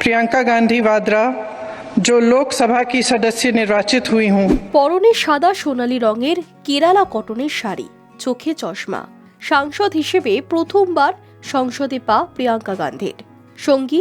प्रियंका गांधी वाड्रा जो लोकसभा की सदस्य निर्वाचित हुई हूँ। পরনে সাদা সোনালী রঙের কেরালা কটনের শাড়ি, চোখে চশমা। সাংসদ হিসেবে প্রথমবার সংসদে পা প্রিয়াঙ্কা গান্ধীর। সঙ্গী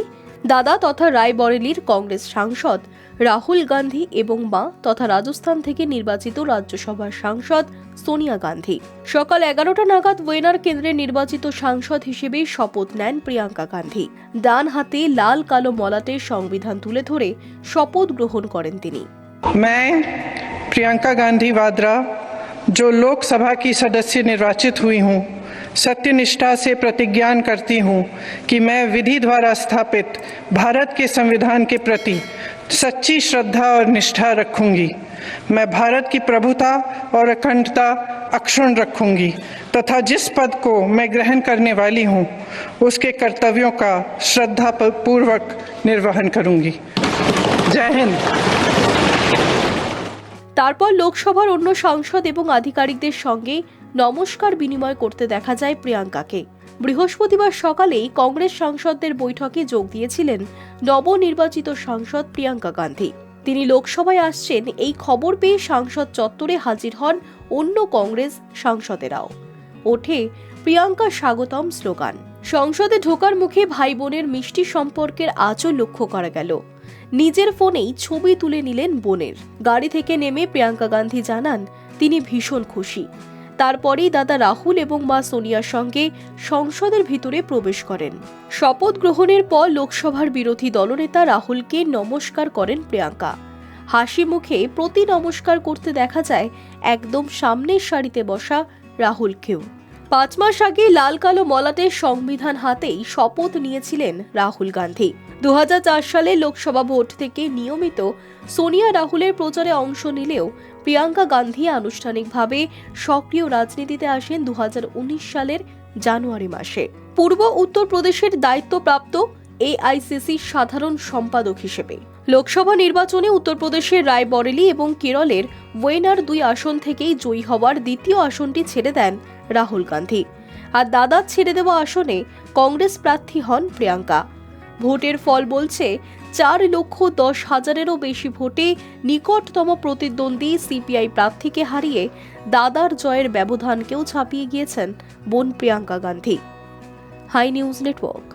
দাদা তথা রায়বরেলির কংগ্রেস সাংসদ রাহুল গান্ধী এবং মা তথা রাজস্থান থেকে নির্বাচিত রাজ্যসভার সাংসদ সোনিয়া গান্ধী। সকাল 11টা নাগাদ ওয়েনার কেন্দ্রে নির্বাচিত সাংসদ হিসেবে শপথ নেন প্রিয়াঙ্কা গান্ধী। ডান হাতে লাল কালো মলাটের সংবিধান তুলে ধরে শপথ গ্রহণ করেন তিনি। मैं प्रियंका गांधी वाड्रा जो लोकसभा की सदस्य निर्वाचित हुई हूँ, सत्यनिष्ठा से प्रतिज्ञान करती हूँ कि मैं विधि द्वारा स्थापित भारत के संविधान के प्रति सच्ची श्रद्धा और निष्ठा रखूंगी। मैं भारत की प्रभुता और अखंडता अक्षुण्ण रखूंगी तथा जिस पद को मैं ग्रहण करने वाली हूँ उसके कर्तव्यों का श्रद्धापूर्वक निर्वहन करूंगी। जय हिंद। তারপর লোকসভার অন্য সাংসদ এবং আধিকারিকদের সঙ্গে নমস্কার বিনিময় করতে দেখা যায় প্রিয়াঙ্কাকে। বৃহস্পতিবার সকালেই কংগ্রেস সাংসদদের বৈঠকে যোগ দিয়েছিলেন নবনির্বাচিত সাংসদ প্রিয়াঙ্কা গান্ধী। তিনি লোকসভায় আসছেন এই খবর পেয়ে সংসদ চত্বরে হাজির হন অন্য কংগ্রেস সাংসদেরাও। ওঠে প্রিয়াঙ্কা স্বাগতম স্লোগান। সংসদে ঢোকার মুখে ভাই বোনের মিষ্টি সম্পর্কের আঁচও লক্ষ্য করা গেল। নিজের ফোনেই ছবি তুলে নিলেন বোনের। গাড়ি থেকে নেমে প্রিয়াঙ্কা গান্ধী জানান তিনি ভীষণ খুশি। তারপরেই দাদা রাহুল এবং মা সোনিয়ার সঙ্গে সংসদের ভিতরে প্রবেশ করেন। শপথ গ্রহণের পর লোকসভার বিরোধী দলনেতা রাহুলকে নমস্কার করেন প্রিয়াঙ্কা। হাসি মুখে প্রতি নমস্কার করতে দেখা যায় একদম সামনের সারিতে বসা রাহুলকেও। 5 মাস আগে লাল কালো মলাটের সংবিধান হাতেই শপথ নিয়েছিলেন রাহুল গান্ধী। 2004 সালে লোকসভা ভোট থেকে নিয়মিত সোনিয়া রাহুলের প্রচারে অংশ নিলেও প্রিয়াঙ্কা গান্ধী আনুষ্ঠানিকভাবে সক্রিয় রাজনীতিতে আসেন 2019 সালের জানুয়ারি মাসে পূর্ব উত্তরপ্রদেশের দায়িত্বপ্রাপ্ত এআইসিসি সাধারণ সম্পাদক হিসেবে। লোকসভা নির্বাচনে উত্তরপ্রদেশের রায়বরেলি এবং কেরলের ওয়েনার 2 আসন থেকেই জয়ী হওয়ার দ্বিতীয় আসনটি ছেড়ে দেন রাহুল গান্ধী। আর দাদার ছেড়ে দেওয়া আসনে কংগ্রেস প্রার্থী হন প্রিয়াঙ্কা। ভোটের ফল বলছে 4,10,000-এরও বেশি ভোটে নিকটতম প্রতিদ্বন্দ্বী সিপিআই প্রার্থীকে হারিয়ে দাদার জয়ের ব্যবধানকেও ছাপিয়ে গিয়েছেন বোন Priyanka Gandhi. Hi news network.